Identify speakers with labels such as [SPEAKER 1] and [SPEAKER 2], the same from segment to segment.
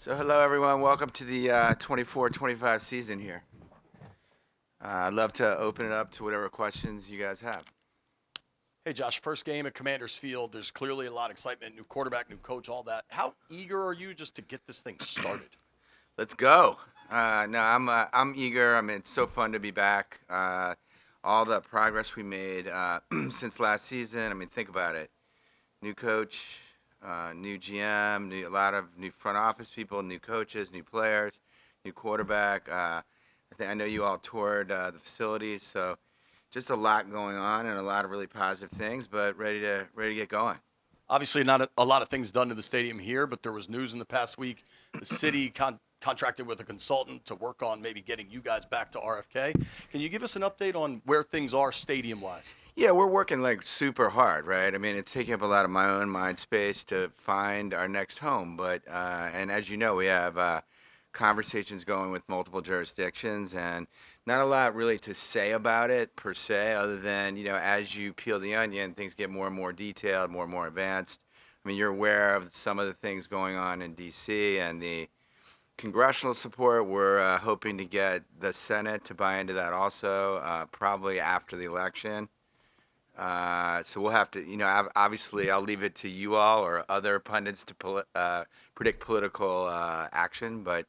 [SPEAKER 1] So hello everyone, welcome to the 24-25 season here. I'd love to open it up to whatever questions you guys have.
[SPEAKER 2] Hey, Josh, first game at Commanders Field. There's clearly a lot of excitement, new quarterback, new coach, all that. How eager are you just to get this thing started?
[SPEAKER 1] Let's go. No, I'm eager. I mean, it's so fun to be back. All the progress we made since last season. I mean, think about it. New coach, new GM, a lot of new front office people, new coaches, new players, new quarterback. I know you all toured the facilities, so just a lot going on and a lot of really positive things, but ready to get going.
[SPEAKER 2] Obviously, not a lot of things done to the stadium here, but there was news in the past week. The city contracted with a consultant to work on maybe getting you guys back to RFK. Can you give us an update on where things are stadium-wise?
[SPEAKER 1] Yeah, we're working like super hard, right? I mean, it's taking up a lot of my own mind space to find our next home, but and as you know, we have conversations going with multiple jurisdictions, and not a lot really to say about it per se, other than as you peel the onion, things get more and more detailed, more and more advanced. I mean, you're aware of some of the things going on in D.C. and the congressional support. We're hoping to get the Senate to buy into that also, probably after the election. So we'll have to, obviously, I'll leave it to you all or other pundits to predict political action, but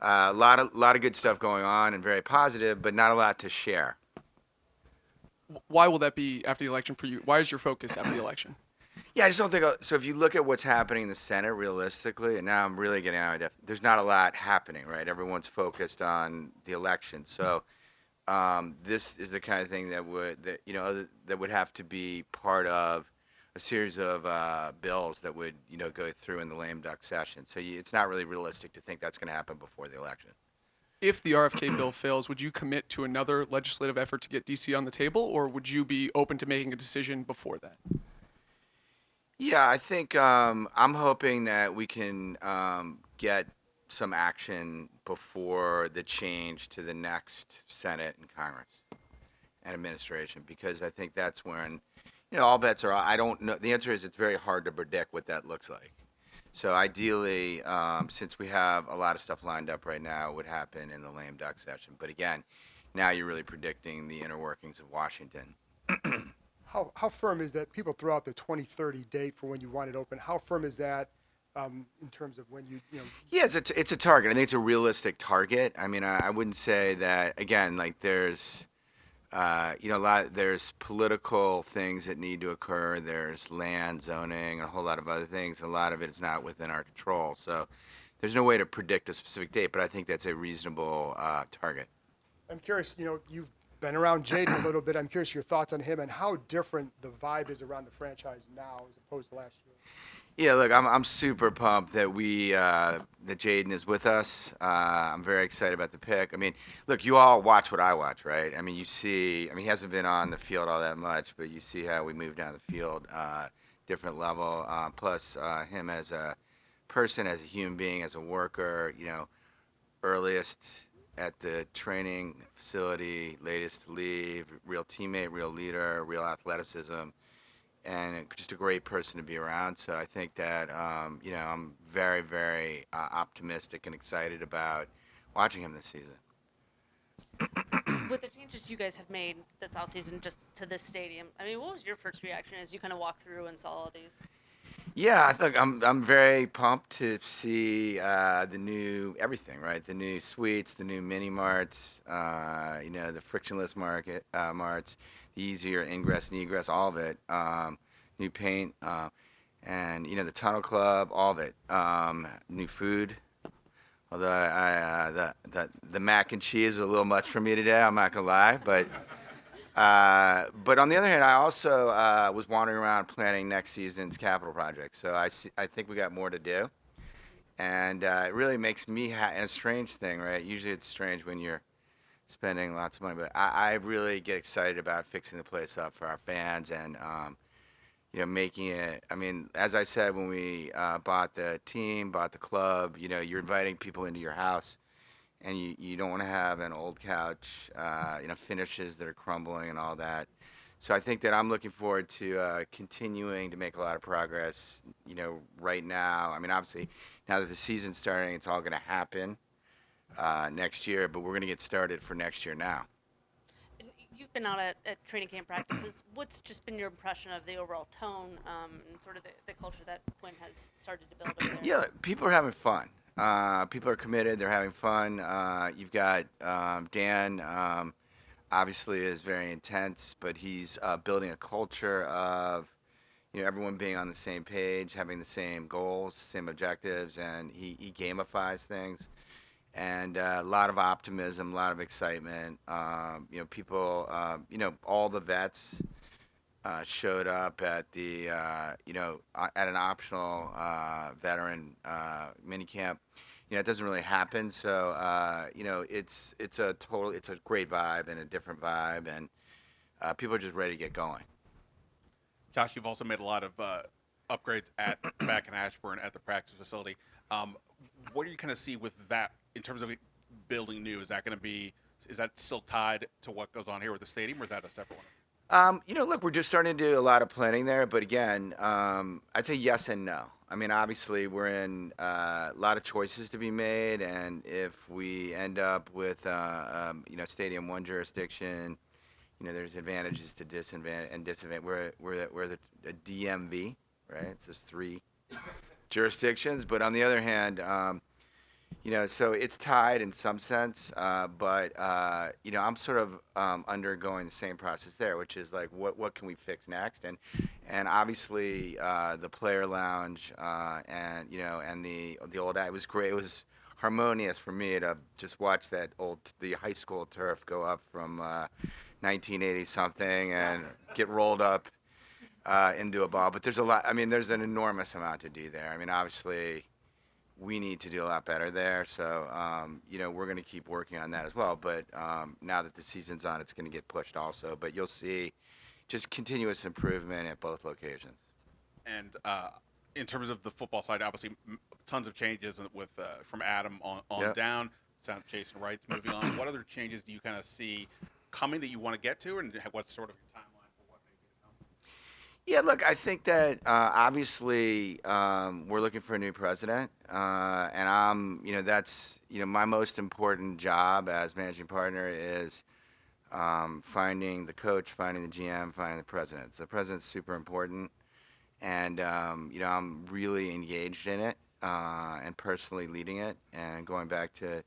[SPEAKER 1] a lot of good stuff going on and very positive, but not a lot to share.
[SPEAKER 3] Why will that be after the election for you? Why is your focus after the election?
[SPEAKER 1] Yeah, I just don't think so. If you look at what's happening in the Senate realistically, and now I'm really getting out of depth, there's not a lot happening, right? Everyone's focused on the election. So this is the kind of thing that would have to be part of a series of bills that would go through in the lame duck session. So it's not really realistic to think that's going to happen before the election.
[SPEAKER 3] If the RFK bill fails, would you commit to another legislative effort to get DC on the table, or would you be open to making a decision before that?
[SPEAKER 1] Yeah, I think I'm hoping that we can get some action before the change to the next Senate and Congress and administration, because I think that's when all bets are off. I don't know. The answer is it's very hard to predict what that looks like. So ideally, since we have a lot of stuff lined up right now, it would happen in the lame duck session. But again, now you're really predicting the inner workings of Washington.
[SPEAKER 4] How firm is that? People throw out the 2030 date for when you want it open. How firm is that in terms of when you?
[SPEAKER 1] Yeah, it's a target. I think it's a realistic target. I mean, I wouldn't say that again. Like there's there's political things that need to occur. There's land zoning and a whole lot of other things. A lot of it is not within our control. So there's no way to predict a specific date. But I think that's a reasonable target.
[SPEAKER 4] I'm curious. You've been around Jaden a little bit. I'm curious your thoughts on him and how different the vibe is around the franchise now as opposed to last year.
[SPEAKER 1] Yeah, look, I'm super pumped that that Jaden is with us. I'm very excited about the pick. I mean, look, you all watch what I watch, right? I mean, you see. I mean, he hasn't been on the field all that much, but you see how we move down the field, different level. Plus, him as a person, as a human being, as a worker. Earliest at the training facility, latest to leave, real teammate, real leader, real athleticism, and just a great person to be around. So I think that, I'm very, very optimistic and excited about watching him this season.
[SPEAKER 5] With the changes you guys have made this offseason just to this stadium, I mean, what was your first reaction as you kind of walked through and saw all these?
[SPEAKER 1] Yeah, I think I'm very pumped to see the new everything, right? The new suites, the new mini marts, the frictionless marts, the easier ingress and egress, all of it. New paint, and the tunnel club, all of it. New food. Although the mac and cheese was a little much for me today, I'm not gonna lie, but on the other hand, I also was wandering around planning next season's capital project. So I think we got more to do, and it really makes me and a strange thing, right? Usually it's strange when you're spending lots of money, but I really get excited about fixing the place up for our fans and making it. I mean, as I said when we bought the team, bought the club, you're inviting people into your house. And you don't want to have an old couch, finishes that are crumbling and all that. So I think that I'm looking forward to continuing to make a lot of progress. Right now, I mean, obviously, now that the season's starting, it's all going to happen next year. But we're going to get started for next year now.
[SPEAKER 5] And you've been out at training camp practices. What's just been your impression of the overall tone and sort of the culture that Quinn has started to build over there?
[SPEAKER 1] Yeah, people are having fun. People are committed. They're having fun. You've got Dan. Obviously, is very intense, but he's building a culture of everyone being on the same page, having the same goals, same objectives, and he gamifies things. And a lot of optimism, a lot of excitement. People, all the vets showed up at the, at an optional veteran mini camp. It doesn't really happen. So, it's a great vibe and a different vibe, and people are just ready to get going.
[SPEAKER 6] Josh, you've also made a lot of upgrades back in Ashburn at the practice facility. What do you kind of see with that in terms of building new? Is that still tied to what goes on here with the stadium, or is that a separate one?
[SPEAKER 1] Look, we're just starting to do a lot of planning there, but again, I'd say yes and no. I mean, obviously, we're in a lot of choices to be made, and if we end up with, Stadium 1 jurisdiction, there's advantages to disadvantage. We're a DMV, right? It's just 3 jurisdictions, but on the other hand, so it's tied in some sense, but I'm sort of undergoing the same process there, which is like, what can we fix next? And obviously, the player lounge, and the old, it was great. It was harmonious for me to just watch the high school turf go up from 1980 something and get rolled up into a ball. But there's a lot. I mean, there's an enormous amount to do there. I mean, obviously, we need to do a lot better there. So, we're going to keep working on that as well. But now that the season's on, it's going to get pushed also. But you'll see just continuous improvement at both locations.
[SPEAKER 6] And in terms of the football side, obviously, tons of changes with from Adam on
[SPEAKER 1] Yep.
[SPEAKER 6] down. Sounds Jason Wright's moving on. What other changes do you kind of see coming that you want to get to, and what's sort of your timeline for what they get done?
[SPEAKER 1] Yeah, look, I think that obviously we're looking for a new president, and that's my most important job as managing partner is finding the coach, finding the GM, finding the president. So the president's super important, and I'm really engaged in it and personally leading it, and going back to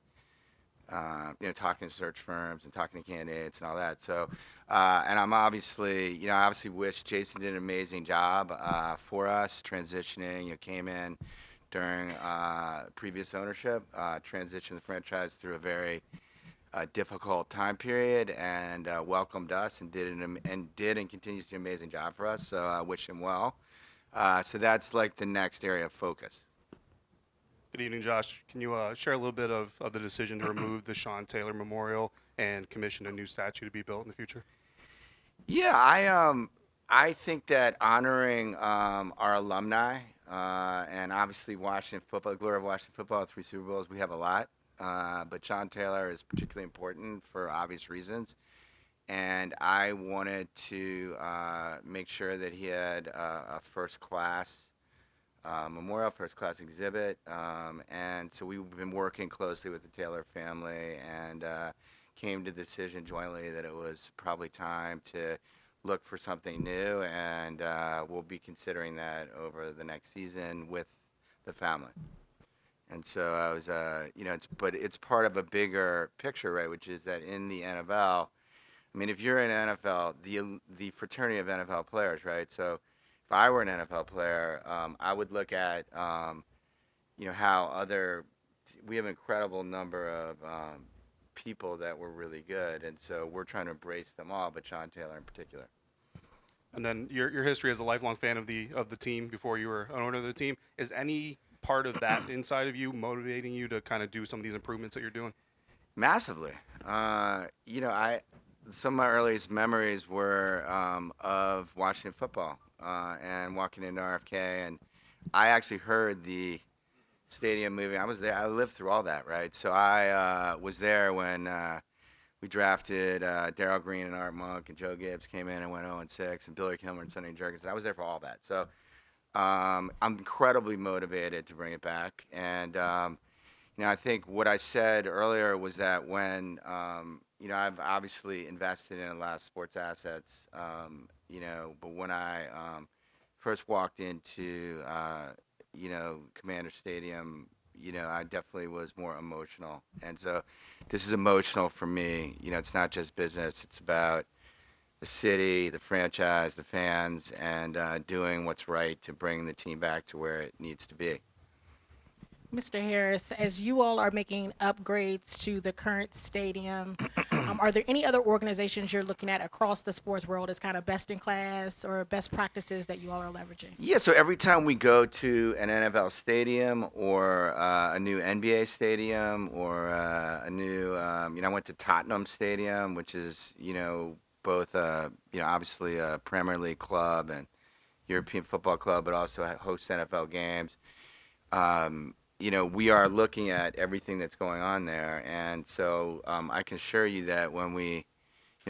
[SPEAKER 1] talking to search firms and talking to candidates and all that. So, and I'm obviously, I obviously wish Jason did an amazing job for us transitioning. Came in during previous ownership, transitioned the franchise through a very difficult time period, and welcomed us and did and continues to do an amazing job for us. So I wish him well. So that's like the next area of focus.
[SPEAKER 7] Good evening, Josh. Can you share a little bit of the decision to remove the Sean Taylor Memorial and commission a new statue to be built in the future?
[SPEAKER 1] Yeah, I think that honoring our alumni and obviously Washington football, the glory of Washington football, 3 Super Bowls, we have a lot. But Sean Taylor is particularly important for obvious reasons. And I wanted to make sure that he had a first-class memorial, first-class exhibit. And so we've been working closely with the Taylor family and came to the decision jointly that it was probably time to look for something new. And we'll be considering that over the next season with the family. And so I was, it's part of a bigger picture, right? Which is that in the NFL, I mean, if you're in NFL, the fraternity of NFL players, right? So if I were an NFL player, I would look at, how we have an incredible number of people that were really good, and so we're trying to embrace them all, but Sean Taylor in particular.
[SPEAKER 7] And then your history as a lifelong fan of the team before you were an owner of the team, is any part of that inside of you motivating you to kind of do some of these improvements that you're doing?
[SPEAKER 1] Massively. Some of my earliest memories were of Washington football and walking into RFK, and I actually heard the stadium moving. I was there. I lived through all that, right? So I was there when we drafted Darryl Green and Art Monk, and Joe Gibbs came in and went 0-6, and Billy Kilmer and Sonny Jurgensen. I was there for all that. So I'm incredibly motivated to bring it back. And I think what I said earlier was that when I've obviously invested in a lot of sports assets, but when I first walked into Commander Stadium, I definitely was more emotional. And so this is emotional for me. It's not just business. It's about the city, the franchise, the fans, and doing what's right to bring the team back to where it needs to be.
[SPEAKER 8] Mr. Harris, as you all are making upgrades to the current stadium, are there any other organizations you're looking at across the sports world as kind of best in class or best practices that you all are leveraging?
[SPEAKER 1] Yeah, so every time we go to an NFL stadium or a new NBA stadium or a new, I went to Tottenham Stadium, which is, both, obviously a Premier League club and European football club, but also hosts NFL games. We are looking at everything that's going on there. And so I can assure you that when we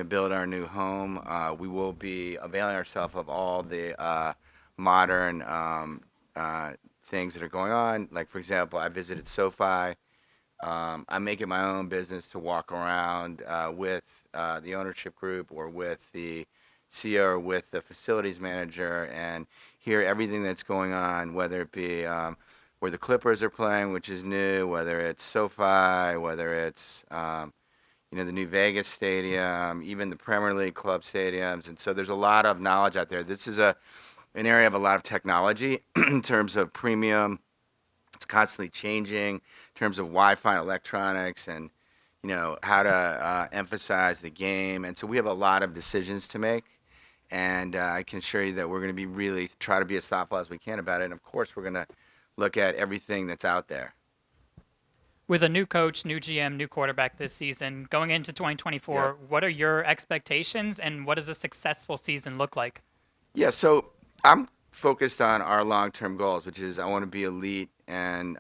[SPEAKER 1] build our new home, we will be availing ourselves of all the modern things that are going on. Like, for example, I visited SoFi. I'm making my own business to walk around with the ownership group or with the CEO or with the facilities manager and hear everything that's going on, whether it be where the Clippers are playing, which is new, whether it's SoFi, whether it's the new Vegas stadium, even the Premier League club stadiums. And so there's a lot of knowledge out there. This is an area of a lot of technology in terms of premium. It's constantly changing in terms of Wi-Fi and electronics and, how to emphasize the game. And so we have a lot of decisions to make. And I can assure you that we're going to be really try to be as thoughtful as we can about it. And, of course, we're going to look at everything that's out there.
[SPEAKER 9] With a new coach, new GM, new quarterback this season, going into 2024, What are your expectations and what does a successful season look like?
[SPEAKER 1] Yeah, so I'm focused on our long-term goals, which is I want to be elite and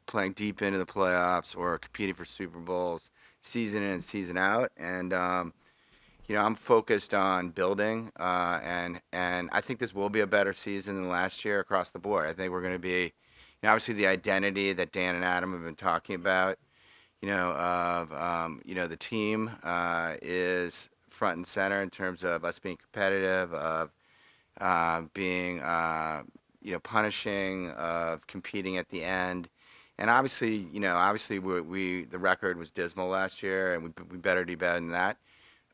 [SPEAKER 1] playing deep into the playoffs or competing for Super Bowls season in and season out. And, I'm focused on building, and I think this will be a better season than last year across the board. I think we're going to be, obviously the identity that Dan and Adam have been talking about, of, the team is front and center in terms of us being competitive, of being, punishing, of competing at the end. And obviously, the record was dismal last year, and we better do better than that.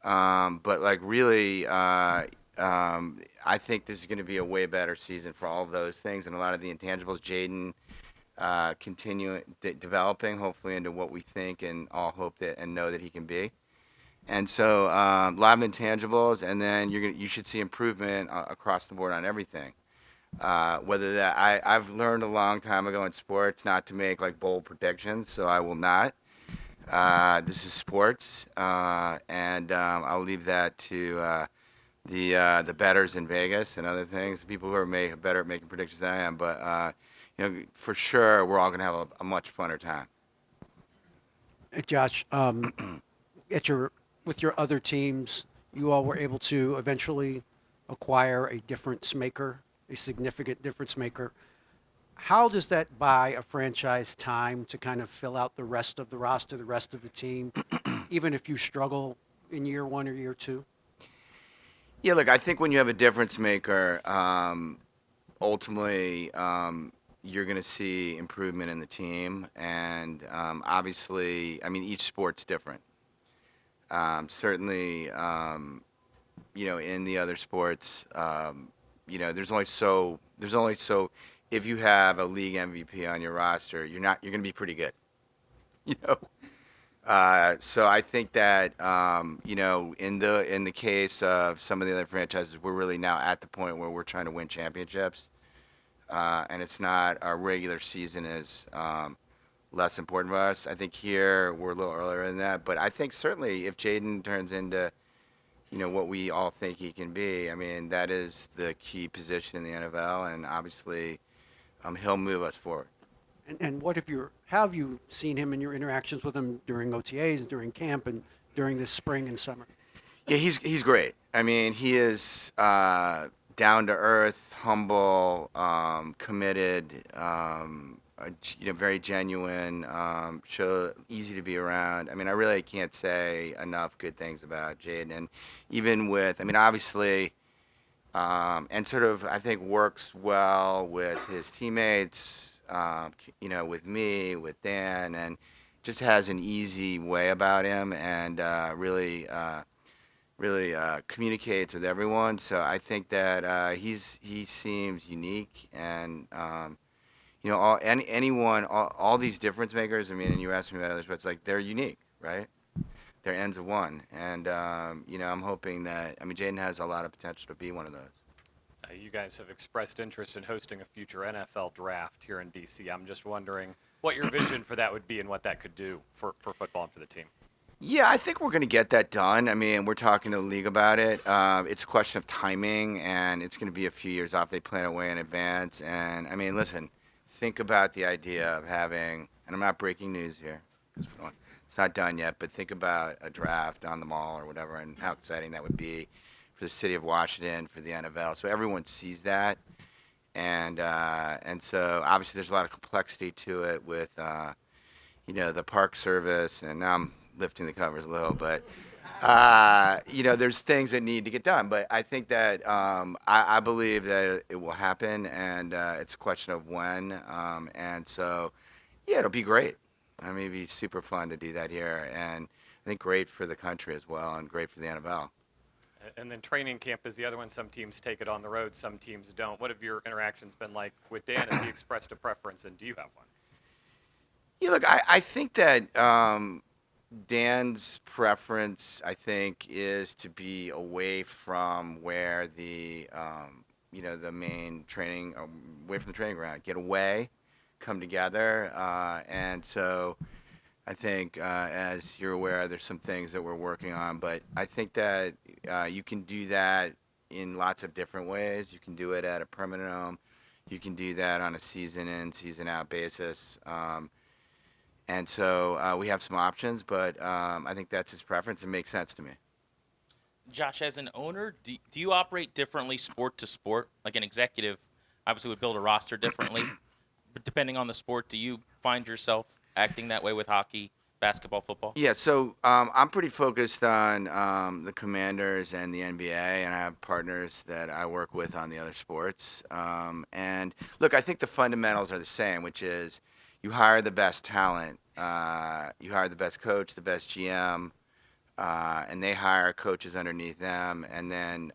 [SPEAKER 1] But really, I think this is going to be a way better season for all of those things and a lot of the intangibles. Jaden continue developing, hopefully, into what we think and all hope that and know that he can be. And so, a lot of intangibles, and then you should see improvement across the board on everything. Whether that I've learned a long time ago in sports not to make bold predictions, so I will not. This is sports, and I'll leave that to the bettors in Vegas and other things, people who are better at making predictions than I am. But for sure, we're all going to have a much funner time.
[SPEAKER 10] Hey, Josh, with your other teams, you all were able to eventually acquire a difference maker, a significant difference maker. How does that buy a franchise time to kind of fill out the rest of the roster, the rest of the team, even if you struggle in year one or year two?
[SPEAKER 1] Yeah, look, I think when you have a difference maker, ultimately you're going to see improvement in the team. And obviously, each sport's different. Certainly, in the other sports, there's only so. If you have a league MVP on your roster, you're going to be pretty good. So I think that in the case of some of the other franchises, we're really now at the point where we're trying to win championships, and it's not our regular season is less important for us. I think here we're a little earlier than that, but I think certainly if Jaden turns into what we all think he can be, that is the key position in the NFL, and obviously he'll move us forward.
[SPEAKER 10] And what have you seen him in your interactions with him during OTAs, during camp, and during this spring and summer?
[SPEAKER 1] Yeah, he's great. I mean, he is down to earth, humble, committed, very genuine. Easy to be around. I mean, I really can't say enough good things about Jaden. And even with, I mean, obviously, and sort of, I think works well with his teammates. With me, with Dan, and just has an easy way about him, and really communicates with everyone. So I think that he seems unique, and all these difference makers. I mean, and you asked me about others, but it's like they're unique, right? They're ends of one, and I'm hoping that. I mean, Jaden has a lot of potential to be one of those.
[SPEAKER 11] You guys have expressed interest in hosting a future NFL draft here in DC. I'm just wondering what your vision for that would be and what that could do for football and for the team.
[SPEAKER 1] Yeah, I think we're going to get that done. I mean, we're talking to the league about it. It's a question of timing, and it's going to be a few years off. They plan it way in advance. And, I mean, listen, think about the idea of having, and I'm not breaking news here, because it's not done yet, but think about a draft on the mall or whatever, and how exciting that would be for the city of Washington, for the NFL. So everyone sees that. And so, obviously, there's a lot of complexity to it with, the Park Service, and now I'm lifting the covers a little, but there's things that need to get done. But I think that I believe that it will happen, and it's a question of when. And so, yeah, it'll be great. I mean, it'd be super fun to do that here, and I think great for the country as well, and great for the NFL.
[SPEAKER 11] And then training camp is the other one. Some teams take it on the road, some teams don't. What have your interactions been like with Dan? Has he expressed a preference, and do you have one?
[SPEAKER 1] Yeah, look, I think that Dan's preference, I think, is to be away from where the main training, away from the training ground, get away, come together, and so I think, as you're aware, there's some things that we're working on, but I think that you can do that in lots of different ways. You can do it at a permanent home. You can do that on a season in, season out basis. And so we have some options, but I think that's his preference. It makes sense to me.
[SPEAKER 12] Josh, as an owner, do you operate differently sport to sport? Like an executive obviously would build a roster differently, but depending on the sport, do you find yourself acting that way with hockey, basketball, football?
[SPEAKER 1] Yeah, so I'm pretty focused on the Commanders and the NBA, and I have partners that I work with on the other sports. And look, I think the fundamentals are the same, which is you hire the best talent, you hire the best coach, the best GM, and they hire coaches underneath them, and then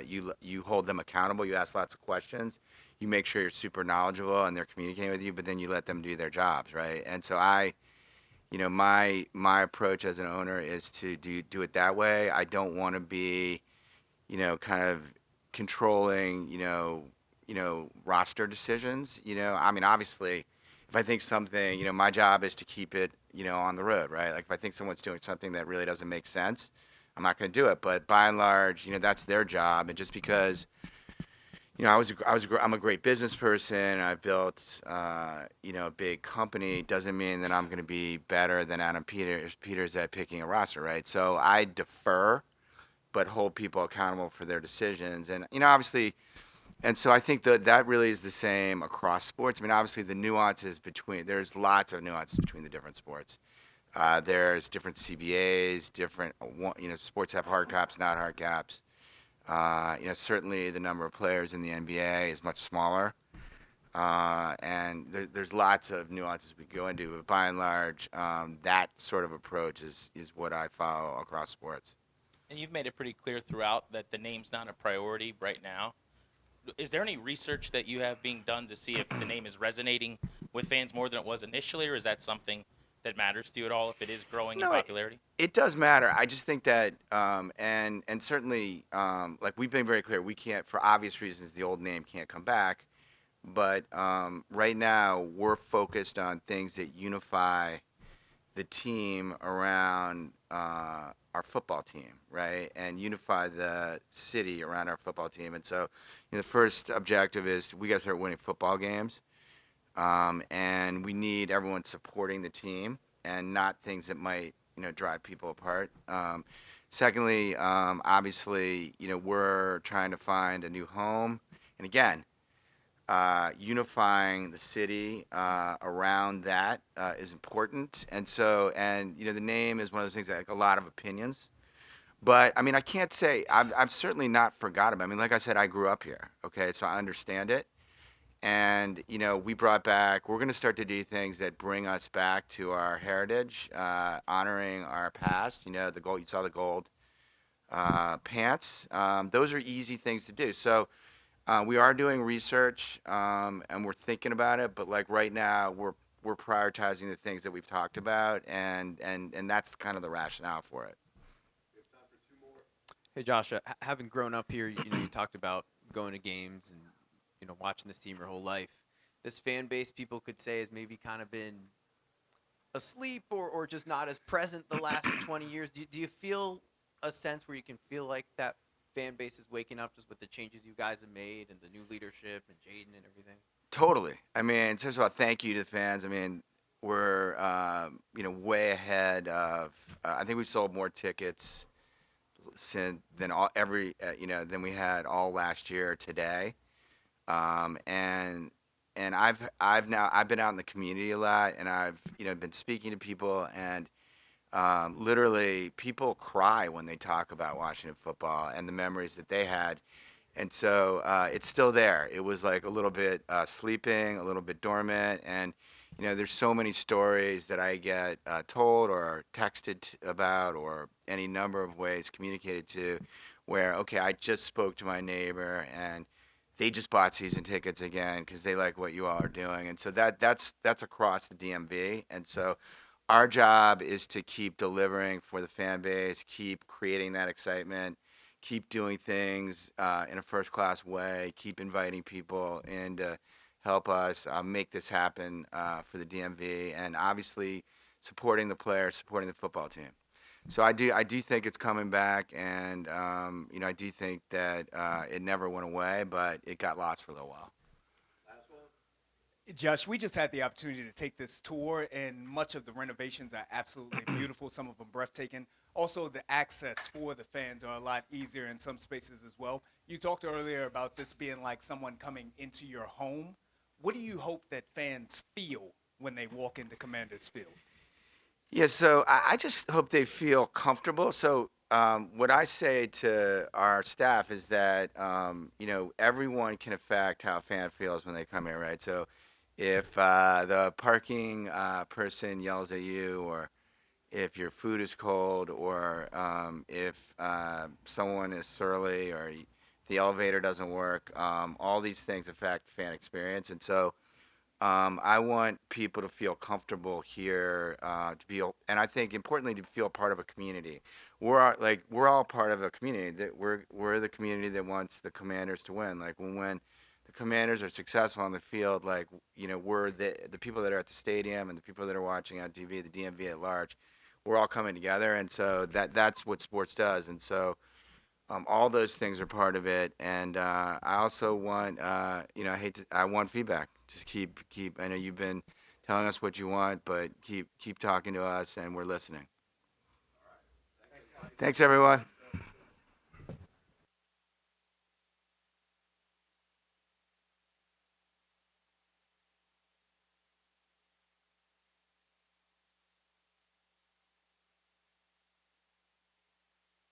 [SPEAKER 1] you hold them accountable. You ask lots of questions. You make sure you're super knowledgeable and they're communicating with you, but then you let them do their jobs, right? And so my approach as an owner is to do it that way. I don't want to be, kind of controlling, roster decisions. I mean, obviously, if I think something, my job is to keep it, on the road, right? Like if I think someone's doing something that really doesn't make sense, I'm not going to do it. But by and large, that's their job. And just because, I'm a great business person. I've built, a big company. Doesn't mean that I'm going to be better than Adam Peters at picking a roster, right? So I defer, but hold people accountable for their decisions. And obviously, and so I think that really is the same across sports. I mean, obviously, there's lots of nuances between the different sports. There's different CBAs, different, sports have hard caps, not hard caps. Certainly the number of players in the NBA is much smaller, and there's lots of nuances we go into. But by and large, that sort of approach is what I follow across sports.
[SPEAKER 12] And you've made it pretty clear throughout that the name's not a priority right now. Is there any research that you have being done to see if the name is resonating with fans more than it was initially, or is that something that matters to you at all if it is growing in popularity?
[SPEAKER 1] It does matter. I just think that, and certainly, like we've been very clear, we can't, for obvious reasons, the old name can't come back. But right now, we're focused on things that unify the team around our football team, right? And unify the city around our football team. And so, the first objective is we got to start winning football games. And we need everyone supporting the team and not things that might, drive people apart. Secondly, obviously, we're trying to find a new home, and again, unifying the city around that is important. And so, the name is one of those things that, like, a lot of opinions. But I mean, I can't say I've certainly not forgotten. I mean, like I said, I grew up here. Okay, so I understand it. And we brought back. We're going to start to do things that bring us back to our heritage, honoring our past. The gold. You saw the gold pants. Those are easy things to do. So we are doing research, and we're thinking about it. But like right now, we're prioritizing the things that we've talked about, and that's kind of the rationale for it.
[SPEAKER 13] Hey Josh, having grown up here, you talked about going to games and watching this team your whole life. This fan base, people could say, has maybe kind of been asleep or just not as present the last 20 years. Do you feel a sense where you can feel like that fan base is waking up just with the changes you guys have made and the new leadership and Jaden and everything?
[SPEAKER 1] Totally. I mean, first of all, thank you to the fans. I mean, we're way ahead of. I think we've sold more tickets than we had all last year today. And I've been out in the community a lot, and I've been speaking to people, and literally people cry when they talk about Washington football and the memories that they had. And so it's still there. It was like a little bit sleeping, a little bit dormant, and there's so many stories that I get told or texted about, or any number of ways communicated to, where okay, I just spoke to my neighbor and they just bought season tickets again because they like what you all are doing, and so that's across the DMV, and so our job is to keep delivering for the fan base, keep creating that excitement, keep doing things in a first-class way, keep inviting people in to help us make this happen for the DMV, and obviously supporting the players, supporting the football team. So I do think it's coming back, and I do think that it never went away, but it got lost for a little while.
[SPEAKER 14] Josh, we just had the opportunity to take this tour, and much of the renovations are absolutely beautiful, some of them breathtaking. Also, the access for the fans are a lot easier in some spaces as well. You talked earlier about this being like someone coming into your home. What do you hope that fans feel when they walk into Commanders Field?
[SPEAKER 1] Yeah, so I just hope they feel comfortable. So what I say to our staff is that everyone can affect how a fan feels when they come here, right? So if the parking person yells at you, or if your food is cold, or if someone is surly, or the elevator doesn't work, all these things affect fan experience, and so. I want people to feel comfortable here, and I think importantly to feel part of a community. We're all part of a community. That we're the community that wants the Commanders to win. Like when the Commanders are successful on the field, like we're the people that are at the stadium and the people that are watching on TV, the DMV at large. We're all coming together, and so that's what sports does. And so. All those things are part of it, and I also want, I want feedback. Just keep. I know you've been telling us what you want, but keep talking to us, and we're listening. Thanks, everyone.